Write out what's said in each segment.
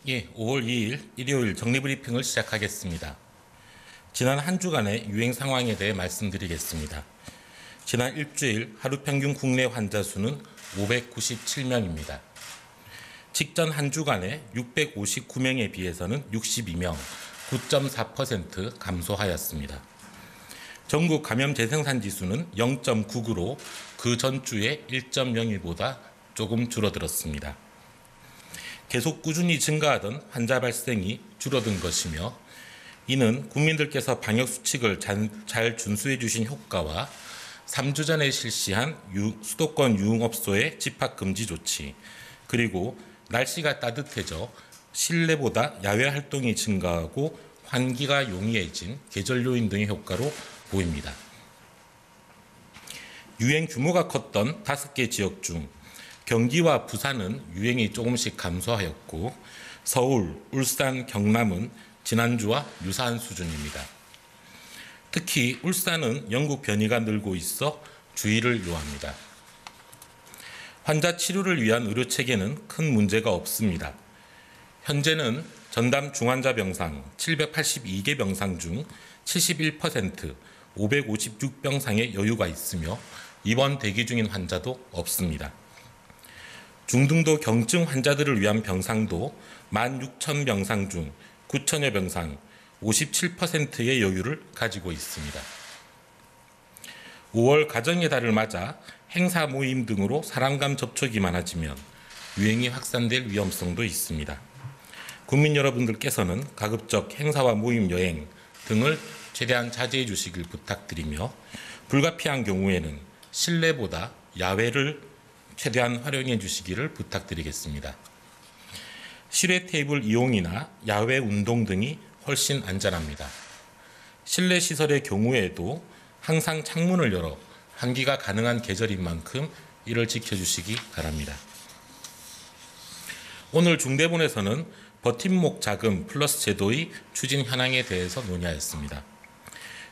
5월 2일 일요일 정리브리핑을 시작하겠습니다. 지난 한 주간의 유행 상황에 대해 말씀드리겠습니다. 지난 일주일 하루 평균 국내 환자 수는 597명입니다. 직전 한 주간에 659명에 비해서는 62명, 9.4% 감소하였습니다. 전국 감염 재생산 지수는 0.99로 그 전주의 1.01보다 조금 줄어들었습니다. 계속 꾸준히 증가하던 환자 발생이 줄어든 것이며, 이는 국민들께서 방역수칙을 잘 준수해 주신 효과와 3주 전에 실시한 수도권 유흥업소의 집합금지 조치, 그리고 날씨가 따뜻해져 실내보다 야외 활동이 증가하고 환기가 용이해진 계절 요인 등의 효과로 보입니다. 유행 규모가 컸던 5개 지역 중 경기와 부산은 유행이 조금씩 감소하였고, 서울, 울산, 경남은 지난주와 유사한 수준입니다. 특히 울산은 영국 변이가 늘고 있어 주의를 요합니다. 환자 치료를 위한 의료 체계는 큰 문제가 없습니다. 현재는 전담 중환자 병상 782개 병상 중 71%, 556병상의 여유가 있으며 입원 대기 중인 환자도 없습니다. 중등도 경증 환자들을 위한 병상도 16,000병상 중 9,000여 병상, 57%의 여유를 가지고 있습니다. 5월 가정의 달을 맞아 행사 모임 등으로 사람간 접촉이 많아지면 유행이 확산될 위험성도 있습니다. 국민 여러분들께서는 가급적 행사와 모임 여행 등을 최대한 자제해 주시길 부탁드리며, 불가피한 경우에는 실내보다 야외를 최대한 활용해 주시기를 부탁드리겠습니다. 실외 테이블 이용이나 야외 운동 등이 훨씬 안전합니다. 실내 시설의 경우에도 항상 창문을 열어 환기가 가능한 계절인 만큼 이를 지켜주시기 바랍니다. 오늘 중대본에서는 버팀목 자금 플러스 제도의 추진 현황에 대해서 논의하였습니다.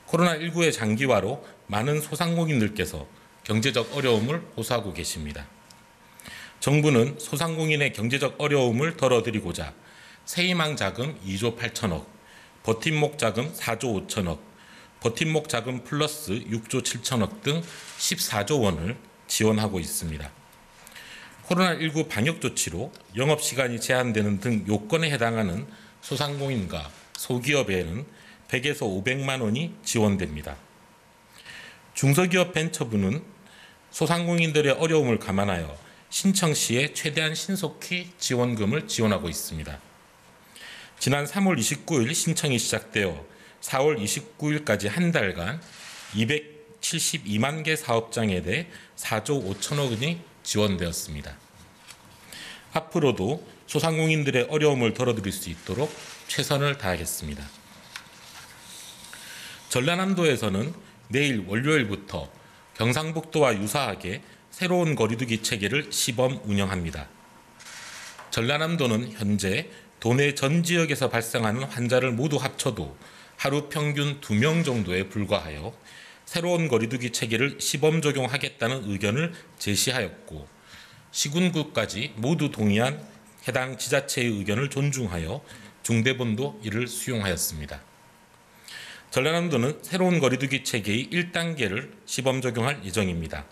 코로나19의 장기화로 많은 소상공인들께서 경제적 어려움을 호소하고 계십니다. 정부는 소상공인의 경제적 어려움을 덜어드리고자 새희망 자금 2조 8천억, 버팀목 자금 4조 5천억, 버팀목 자금 플러스 6조 7천억 등 14조 원을 지원하고 있습니다. 코로나19 방역 조치로 영업시간이 제한되는 등 요건에 해당하는 소상공인과 소기업에는 100에서 500만 원이 지원됩니다. 중소기업 벤처부는 소상공인들의 어려움을 감안하여 신청 시에 최대한 신속히 지원금을 지원하고 있습니다. 지난 3월 29일 신청이 시작되어 4월 29일까지 한 달간 272만 개 사업장에 대해 4조 5천억 원이 지원되었습니다. 앞으로도 소상공인들의 어려움을 덜어드릴 수 있도록 최선을 다하겠습니다. 전라남도에서는 내일 월요일부터 경상북도와 유사하게 새로운 거리두기 체계를 시범 운영합니다. 전라남도는 현재 도내 전 지역에서 발생하는 환자를 모두 합쳐도 하루 평균 2명 정도에 불과하여 새로운 거리두기 체계를 시범 적용하겠다는 의견을 제시하였고, 시군구까지 모두 동의한 해당 지자체의 의견을 존중하여 중대본도 이를 수용하였습니다. 전라남도는 새로운 거리두기 체계의 1단계를 시범 적용할 예정입니다.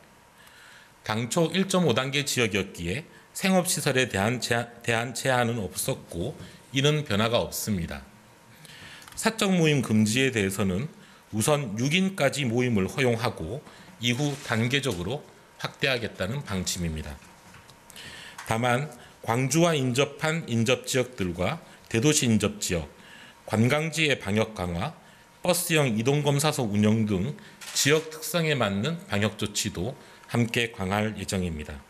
당초 1.5단계 지역이었기에 생업시설에 대한 제한은 없었고, 이는 변화가 없습니다. 사적 모임 금지에 대해서는 우선 6인까지 모임을 허용하고 이후 단계적으로 확대하겠다는 방침입니다. 다만 광주와 인접한 인접지역들과 대도시 인접지역, 관광지의 방역 강화, 버스형 이동검사소 운영 등 지역 특성에 맞는 방역 조치도 함께 강화할 예정입니다.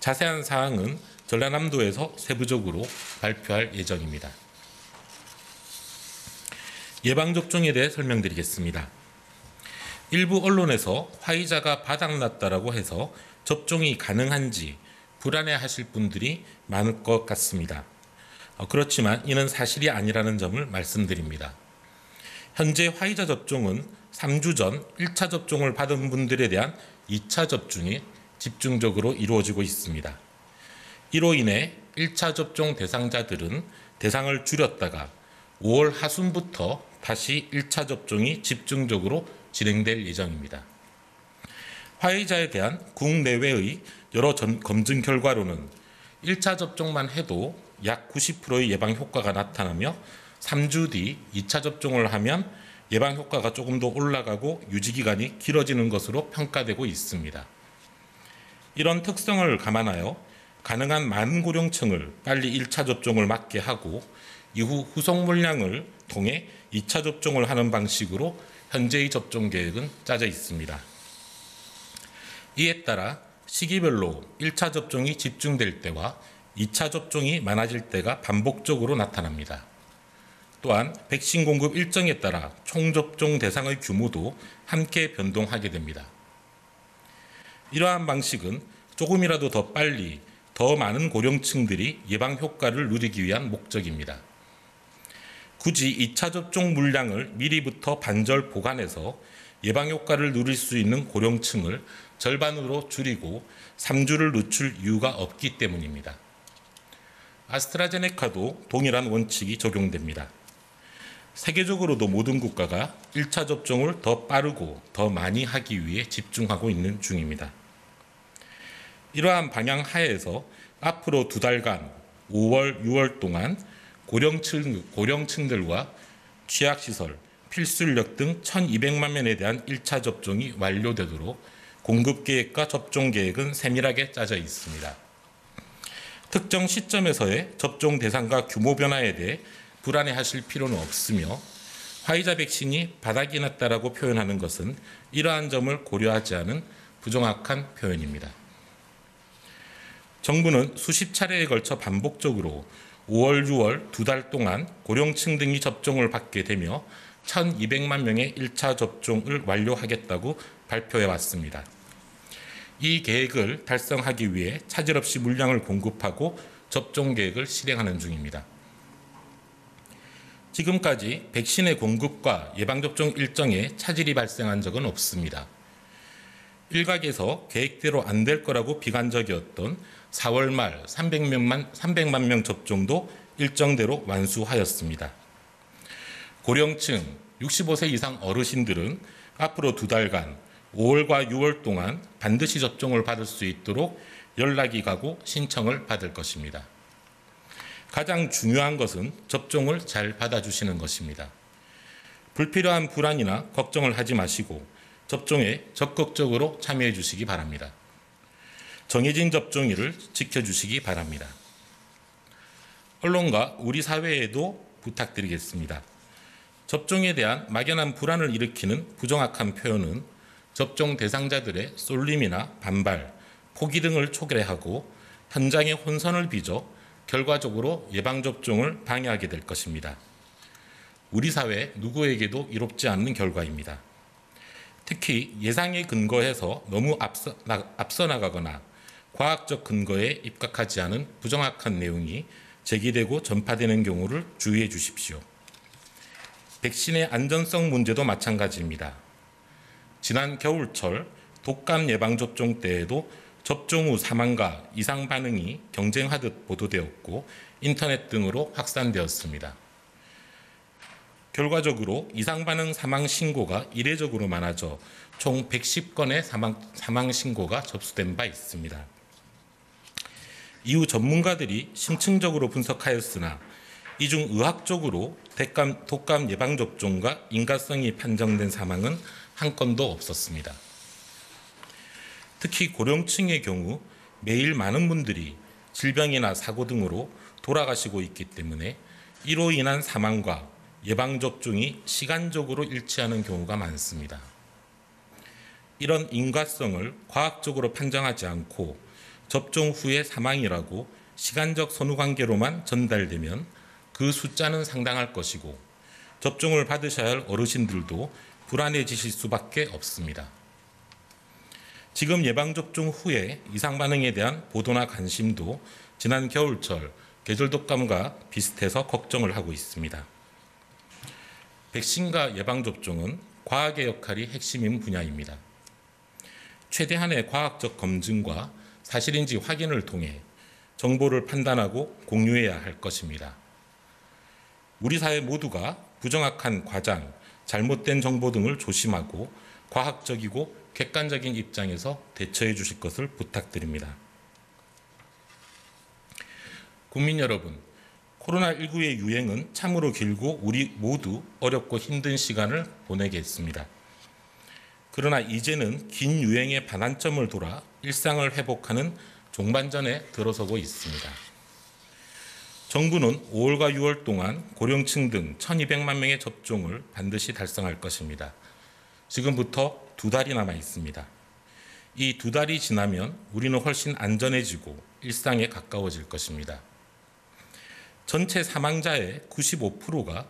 자세한 사항은 전라남도에서 세부적으로 발표할 예정입니다. 예방접종에 대해 설명드리겠습니다. 일부 언론에서 화이자가 바닥났다라고 해서 접종이 가능한지 불안해하실 분들이 많을 것 같습니다. 그렇지만 이는 사실이 아니라는 점을 말씀드립니다. 현재 화이자 접종은 3주 전 1차 접종을 받은 분들에 대한 2차 접종이 집중적으로 이루어지고 있습니다. 이로 인해 1차 접종 대상자들은 대상을 줄였다가 5월 하순부터 다시 1차 접종이 집중적으로 진행될 예정입니다. 화이자에 대한 국내외의 여러 검증 결과로는 1차 접종만 해도 약 90%의 예방 효과가 나타나며 3주 뒤 2차 접종을 하면 예방 효과가 조금 더 올라가고 유지 기간이 길어지는 것으로 평가되고 있습니다. 이런 특성을 감안하여 가능한 많은 고령층을 빨리 1차 접종을 맞게 하고 이후 후속 물량을 통해 2차 접종을 하는 방식으로 현재의 접종 계획은 짜져 있습니다. 이에 따라 시기별로 1차 접종이 집중될 때와 2차 접종이 많아질 때가 반복적으로 나타납니다. 또한 백신 공급 일정에 따라 총접종 대상의 규모도 함께 변동하게 됩니다. 이러한 방식은 조금이라도 더 빨리 더 많은 고령층들이 예방 효과를 누리기 위한 목적입니다. 굳이 2차 접종 물량을 미리부터 반절 보관해서 예방 효과를 누릴 수 있는 고령층을 절반으로 줄이고 3주를 늦출 이유가 없기 때문입니다. 아스트라제네카도 동일한 원칙이 적용됩니다. 세계적으로도 모든 국가가 1차 접종을 더 빠르고 더 많이 하기 위해 집중하고 있는 중입니다. 이러한 방향 하에서 앞으로 2달간 5월, 6월 동안 고령층들과 취약시설, 필수인력 등 1,200만 명에 대한 1차 접종이 완료되도록 공급계획과 접종계획은 세밀하게 짜져 있습니다. 특정 시점에서의 접종 대상과 규모 변화에 대해 불안해하실 필요는 없으며 화이자 백신이 바닥이 났다라고 표현하는 것은 이러한 점을 고려하지 않은 부정확한 표현입니다. 정부는 수십 차례에 걸쳐 반복적으로 5월, 6월 2달 동안 고령층 등이 접종을 받게 되며 1,200만 명의 1차 접종을 완료하겠다고 발표해 왔습니다. 이 계획을 달성하기 위해 차질 없이 물량을 공급하고 접종 계획을 실행하는 중입니다. 지금까지 백신의 공급과 예방접종 일정에 차질이 발생한 적은 없습니다. 일각에서 계획대로 안 될 거라고 비관적이었던 4월 말 300만 명 접종도 일정대로 완수하였습니다. 고령층 65세 이상 어르신들은 앞으로 2달간 5월과 6월 동안 반드시 접종을 받을 수 있도록 연락이 가고 신청을 받을 것입니다. 가장 중요한 것은 접종을 잘 받아주시는 것입니다. 불필요한 불안이나 걱정을 하지 마시고 접종에 적극적으로 참여해 주시기 바랍니다. 정해진 접종일을 지켜주시기 바랍니다. 언론과 우리 사회에도 부탁드리겠습니다. 접종에 대한 막연한 불안을 일으키는 부정확한 표현은 접종 대상자들의 쏠림이나 반발, 포기 등을 초래하고 현장의 혼선을 빚어 결과적으로 예방접종을 방해하게 될 것입니다. 우리 사회 누구에게도 이롭지 않는 결과입니다. 특히 예상에 근거해서 너무 앞서 나가거나 과학적 근거에 입각하지 않은 부정확한 내용이 제기되고 전파되는 경우를 주의해 주십시오. 백신의 안전성 문제도 마찬가지입니다. 지난 겨울철 독감 예방접종 때에도 접종 후 사망과 이상 반응이 경쟁하듯 보도되었고 인터넷 등으로 확산되었습니다. 결과적으로 이상 반응 사망 신고가 이례적으로 많아져 총 110건의 사망 신고가 접수된 바 있습니다. 이후 전문가들이 심층적으로 분석하였으나 이 중 의학적으로 독감 예방접종과 인과성이 판정된 사망은 한 건도 없었습니다. 특히 고령층의 경우 매일 많은 분들이 질병이나 사고 등으로 돌아가시고 있기 때문에 이로 인한 사망과 예방접종이 시간적으로 일치하는 경우가 많습니다. 이런 인과성을 과학적으로 판정하지 않고 접종 후의 사망이라고 시간적 선후관계로만 전달되면 그 숫자는 상당할 것이고 접종을 받으셔야 할 어르신들도 불안해지실 수밖에 없습니다. 지금 예방접종 후에 이상 반응에 대한 보도나 관심도 지난 겨울철 계절독감과 비슷해서 걱정을 하고 있습니다. 백신과 예방접종은 과학의 역할이 핵심인 분야입니다. 최대한의 과학적 검증과 사실인지 확인을 통해 정보를 판단하고 공유해야 할 것입니다. 우리 사회 모두가 부정확한 과장, 잘못된 정보 등을 조심하고 과학적이고 객관적인 입장에서 대처해 주실 것을 부탁드립니다. 국민 여러분, 코로나19의 유행은 참으로 길고 우리 모두 어렵고 힘든 시간을 보내게 했습니다. 그러나 이제는 긴 유행의 반환점을 돌아 일상을 회복하는 종반전에 들어서고 있습니다. 정부는 5월과 6월 동안 고령층 등 1,200만 명의 접종을 반드시 달성할 것입니다. 지금부터 2달이 남아 있습니다. 이 2달이 지나면 우리는 훨씬 안전해지고 일상에 가까워질 것입니다. 전체 사망자의 95%가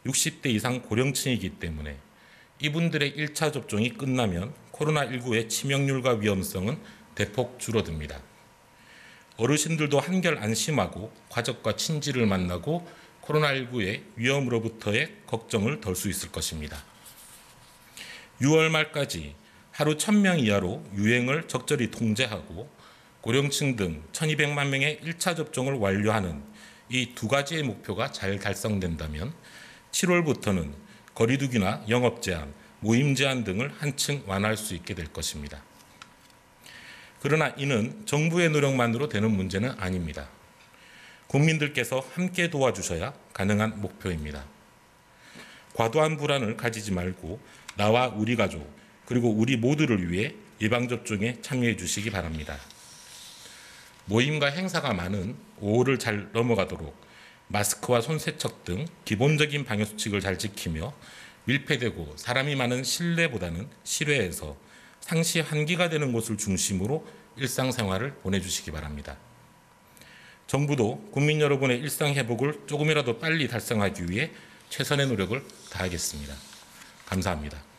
60대 이상 고령층이기 때문에 이분들의 1차 접종이 끝나면 코로나19의 치명률과 위험성은 대폭 줄어듭니다. 어르신들도 한결 안심하고 가족과 친지를 만나고 코로나19의 위험으로부터의 걱정을 덜 수 있을 것입니다. 6월 말까지 하루 1,000명 이하로 유행을 적절히 통제하고 고령층 등 1,200만 명의 1차 접종을 완료하는 이 2가지의 목표가 잘 달성된다면 7월부터는 거리두기나 영업 제한, 모임 제한 등을 한층 완화할 수 있게 될 것입니다. 그러나 이는 정부의 노력만으로 되는 문제는 아닙니다. 국민들께서 함께 도와주셔야 가능한 목표입니다. 과도한 불안을 가지지 말고 나와 우리 가족 그리고 우리 모두를 위해 예방접종에 참여해 주시기 바랍니다. 모임과 행사가 많은 5월을 잘 넘어가도록 마스크와 손세척 등 기본적인 방역수칙을 잘 지키며 밀폐되고 사람이 많은 실내보다는 실외에서 상시 환기가 되는 곳을 중심으로 일상생활을 보내주시기 바랍니다. 정부도 국민 여러분의 일상 회복을 조금이라도 빨리 달성하기 위해 최선의 노력을 다하겠습니다. 감사합니다.